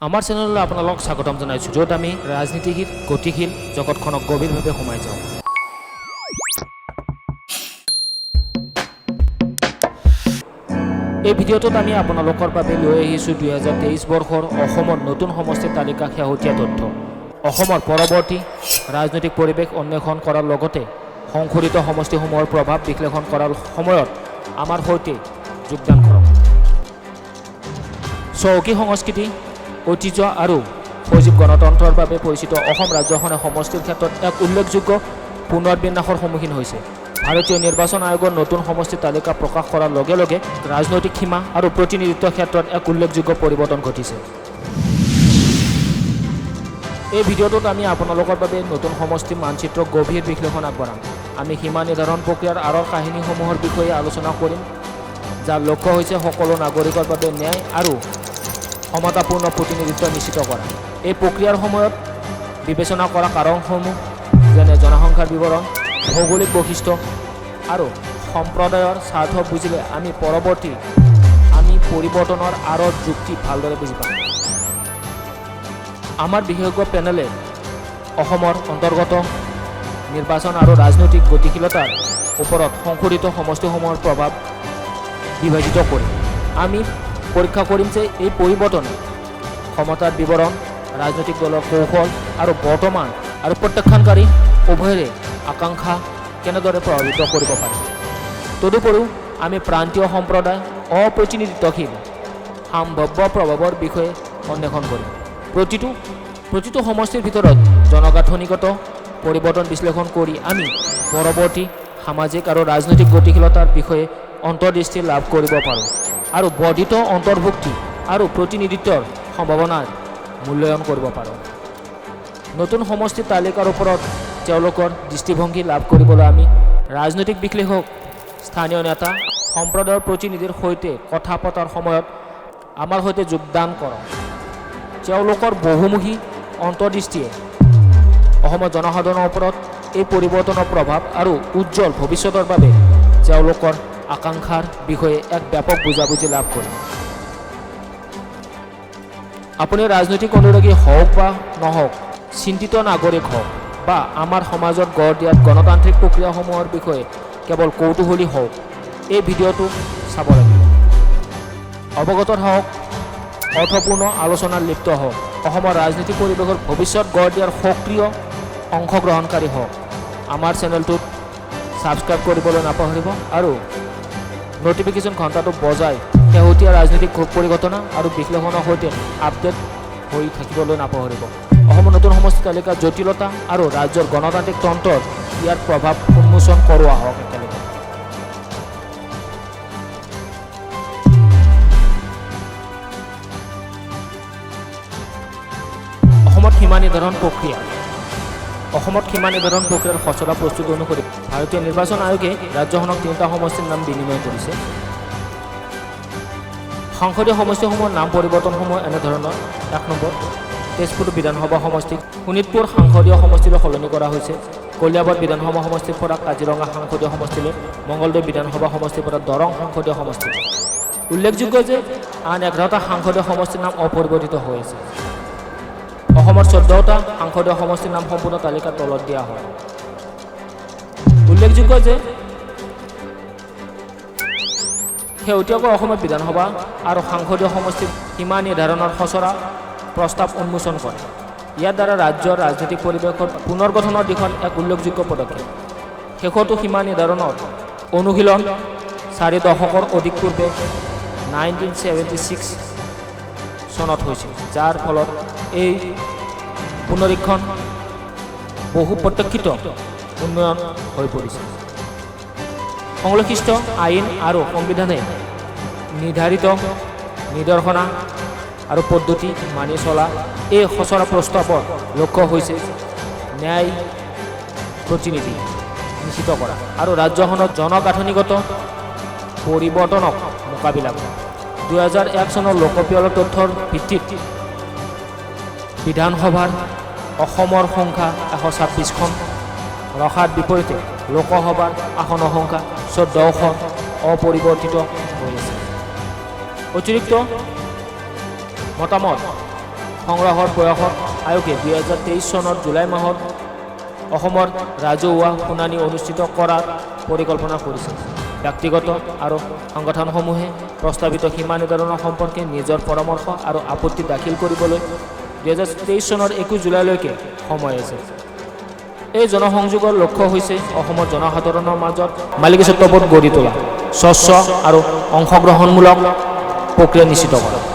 আমাৰ চেনেললৈ আপোনালোক স্বাগতম জনাইছোঁ, য'ত আমি ৰাজনীতিৰ গতিশীল জগতখনক গভীৰভাৱে সোমাই যাওঁ। এই ভিডিঅ'টোত আমি আপোনালোকৰ বাবে লৈ আহিছোঁ 2023 বৰ্ষৰ অসমৰ নতুন সমষ্টিৰ তালিকা শেহতীয়া তথ্য। অসমৰ পৰৱৰ্তী ৰাজনৈতিক পৰিৱেশ অন্বেষণ কৰাৰ লগতে সংশোধিত সমষ্টিসমূহৰ প্ৰভাৱ বিশ্লেষণ কৰাৰ সময়ত আমাৰ সৈতে যোগদান কৰক। চহকী সংস্কৃতি, ঐতিহ্য আৰু সজীৱ গণতন্ত্ৰৰ বাবে পৰিচিত অসম ৰাজ্যখনে সমষ্টিৰ ক্ষেত্ৰত এক উল্লেখযোগ্য পুনৰ্বিন্যাসৰ সন্মুখীন হৈছে। ভাৰতীয় নিৰ্বাচন আয়োগৰ নতুন সমষ্টিৰ তালিকা প্ৰকাশ কৰাৰ লগে লগে ৰাজনৈতিক সীমা আৰু প্ৰতিনিধিত্বৰ ক্ষেত্ৰত এক উল্লেখযোগ্য পৰিৱৰ্তন ঘটিছে। এই ভিডিঅ'টোত আমি আপোনালোকৰ বাবে নতুন সমষ্টি মানচিত্ৰৰ গভীৰ বিশ্লেষণ আগবঢ়াম। আমি সীমা নিৰ্ধাৰণ প্ৰক্ৰিয়াৰ আঁৰৰ কাহিনীসমূহৰ বিষয়ে আলোচনা কৰিম, যাৰ লক্ষ্য হৈছে সকলো নাগৰিকৰ বাবে ন্যায় আৰু সমতাপূৰ্ণ প্ৰতিনিধিত্ব নিশ্চিত কৰা। এই প্ৰক্ৰিয়াৰ সময়ত বিবেচনা কৰা কাৰণসমূহ যেনে জনসংখ্যাৰ বিৱৰণ, ভৌগোলিক বৈশিষ্ট্য আৰু সম্প্ৰদায়ৰ স্বাৰ্থ বুজিলে আমি পৰিৱৰ্তনৰ আঁৰৰ যুক্তি ভালদৰে বুজি পাম। আমাৰ বিশেষজ্ঞ পেনেলে অসমৰ অন্তৰ্গত নিৰ্বাচন আৰু ৰাজনৈতিক গতিশীলতাৰ ওপৰত সংশোধিত সমষ্টিসমূহৰ প্ৰভাৱ বিভাজিত কৰিম। আমি পৰীক্ষা কৰিম যে এই পৰিৱৰ্তনে ক্ষমতাৰ বিৱৰণ, ৰাজনৈতিক দলৰ কৌশল আৰু বৰ্তমান আৰু প্ৰত্যাখ্যানকাৰী উভয়ৰে আকাংক্ষা কেনেদৰে প্ৰভাৱিত কৰিব পাৰে। তদুপৰিও আমি প্ৰান্তীয় সম্প্ৰদায়, অপ্ৰতিনিধিত্বশীল সম্ভাৱ্য প্ৰভাৱৰ বিষয়ে অন্বেষণ কৰিম। প্ৰতিটো সমষ্টিৰ ভিতৰত জনগাঁথনিগত পৰিৱৰ্তন বিশ্লেষণ কৰি আমি পৰৱৰ্তী সামাজিক আৰু ৰাজনৈতিক গতিশীলতাৰ বিষয়ে অন্তৰ্দৃষ্টি লাভ কৰিব পাৰোঁ আৰু বৰ্ধিত অন্তৰ্ভুক্তি আৰু প্ৰতিনিধিত্বৰ সম্ভাৱনাৰ মূল্যায়ন কৰিব পাৰোঁ। নতুন সমষ্টিৰ তালিকাৰ ওপৰত তেওঁলোকৰ দৃষ্টিভংগী লাভ কৰিবলৈ আমি ৰাজনৈতিক বিশ্লেষক, স্থানীয় নেতা, সম্প্ৰদায়ৰ প্ৰতিনিধিৰ সৈতে কথা পতাৰ সময়ত আমাৰ সৈতে যোগদান কৰক। তেওঁলোকৰ বহুমুখী অন্তৰ্দৃষ্টিয়ে অসমৰ জনসাধাৰণৰ ওপৰত এই পৰিৱৰ্তনৰ প্ৰভাৱ আৰু উজ্জ্বল ভৱিষ্যতৰ বাবে তেওঁলোকৰ আকাংক্ষাৰ বিষয়ে এক ব্যাপক বুজাবুজি লাভ কৰিম। আপুনি ৰাজনৈতিক অনুৰাগী হওক বা নহওক, চিন্তিত নাগৰিক হওক বা আমাৰ সমাজত গঢ় দিয়াত গণতান্ত্ৰিক প্ৰক্ৰিয়াসমূহৰ বিষয়ে কেৱল কৌতূহলী হওক, এই ভিডিঅ'টো চাব লাগিব। অৱগত হওক, অৰ্থপূৰ্ণ আলোচনাত লিপ্ত হওক, অসমৰ ৰাজনীতি পৰিৱেশৰ ভৱিষ্যত গঢ় দিয়াৰ সক্ৰিয় অংশগ্ৰহণকাৰী হওক। আমাৰ চেনেলটোত ছাবস্ক্ৰাইব কৰিবলৈ নাপাহৰিব আৰু নটিফিকেশ্যন ঘণ্টাটো বজাই শেহতীয়া ৰাজনৈতিক পৰিঘটনা আৰু বিশ্লেষণৰ সৈতে আপডেট হৈ থাকিবলৈ নাপাহৰিব। অসমৰ নতুন সমষ্টি তালিকাৰ জটিলতা আৰু ৰাজ্যৰ গণতান্ত্ৰিক তন্ত্ৰত ইয়াৰ প্ৰভাৱ উন্মোচন কৰোৱা হওক একেলগে। অসমত সীমা নিৰ্ধাৰণ প্ৰক্ৰিয়াৰ খচৰা প্ৰস্তুতি অনুসৰি ভাৰতীয় নিৰ্বাচন আয়োগে ৰাজ্যখনক 3টা সমষ্টিৰ নাম বিনিময় কৰিছে। সংসদীয় সমষ্টিসমূহৰ নাম পৰিৱৰ্তনসমূহ এনেধৰণৰ: 1 নম্বৰ, তেজপুৰ বিধানসভা সমষ্টিক শোণিতপুৰ সাংসদীয় সমষ্টিলৈ সলনি কৰা হৈছে। কলিয়াবৰ বিধানসভা সমষ্টিৰ পৰা কাজিৰঙা সাংসদীয় সমষ্টিলৈ, মঙলদৈ বিধানসভা সমষ্টিৰ পৰা দৰং সাংসদীয় সমষ্টিলৈ। উল্লেখযোগ্য যে আন 11টা সাংসদীয় সমষ্টিৰ নাম অপৰিৱৰ্তিত হৈ আছে। অসমৰ 14টা সাংসদীয় সমষ্টিৰ নাম সম্পূৰ্ণ তালিকাৰ তলত দিয়া হয়। উল্লেখযোগ্য যে শেহতীয়াকৈ অসমৰ বিধানসভা আৰু সাংসদীয় সমষ্টিৰ সীমা নিৰ্ধাৰণৰ খচৰা প্ৰস্তাৱ উন্মোচন কৰে। ইয়াৰ দ্বাৰা ৰাজ্যৰ ৰাজনৈতিক পৰিৱেশৰ পুনৰ্গঠনৰ দিশত এক উল্লেখযোগ্য পদক্ষেপ। শেষতো সীমা নিৰ্ধাৰণৰ অনুশীলন 4 দশকৰ অধিক পূৰ্বে 1976 চনত হৈছিল, যাৰ ফলত এই পুনৰীক্ষণ বহু প্ৰতীক্ষিত উন্নয়ন হৈ পৰিছে। সংশ্লিষ্ট আইন আৰু সংবিধানে নিৰ্ধাৰিত নিৰ্দেশনা আৰু পদ্ধতি মানি চলা এই খচৰা প্ৰস্তাৱৰ লক্ষ্য হৈছে ন্যায় প্ৰতিনিধি নিশ্চিত কৰা আৰু ৰাজ্যখনত জনগাঁথনিগত পৰিৱৰ্তনক মোকাবিলা কৰা। 2001 চনৰ লোকপিয়ল তথ্যৰ ভিত্তিত বিধানসভাৰ অসমৰ সংখ্যা 126খন ৰখাৰ বিপৰীতে লোকসভাৰ আসনৰ সংখ্যা 14খন অপৰিৱৰ্তিত হৈ আছে। অতিৰিক্ত মতামত সংগ্ৰহৰ প্ৰয়াসত আয়োগে 2023 চনৰ জুলাই মাহত অসমৰ ৰাজহুৱা শুনানি অনুষ্ঠিত কৰাৰ পৰিকল্পনা কৰিছে। ব্যক্তিগত আৰু সংগঠনসমূহে প্ৰস্তাৱিত সীমা নিৰ্ধাৰণৰ সম্পৰ্কে নিজৰ পৰামৰ্শ আৰু আপত্তি দাখিল কৰিবলৈ 2023 চনৰ 21 জুলাইলৈকে সময় আছে। এই জনসংযোগৰ লক্ষ্য হৈছে অসমৰ জনসাধাৰণৰ মাজত মালিকীস্বত্ববোধ গঢ়ি তোলা, স্বচ্ছ আৰু অংশগ্ৰহণমূলক প্ৰক্ৰিয়া নিশ্চিত কৰা।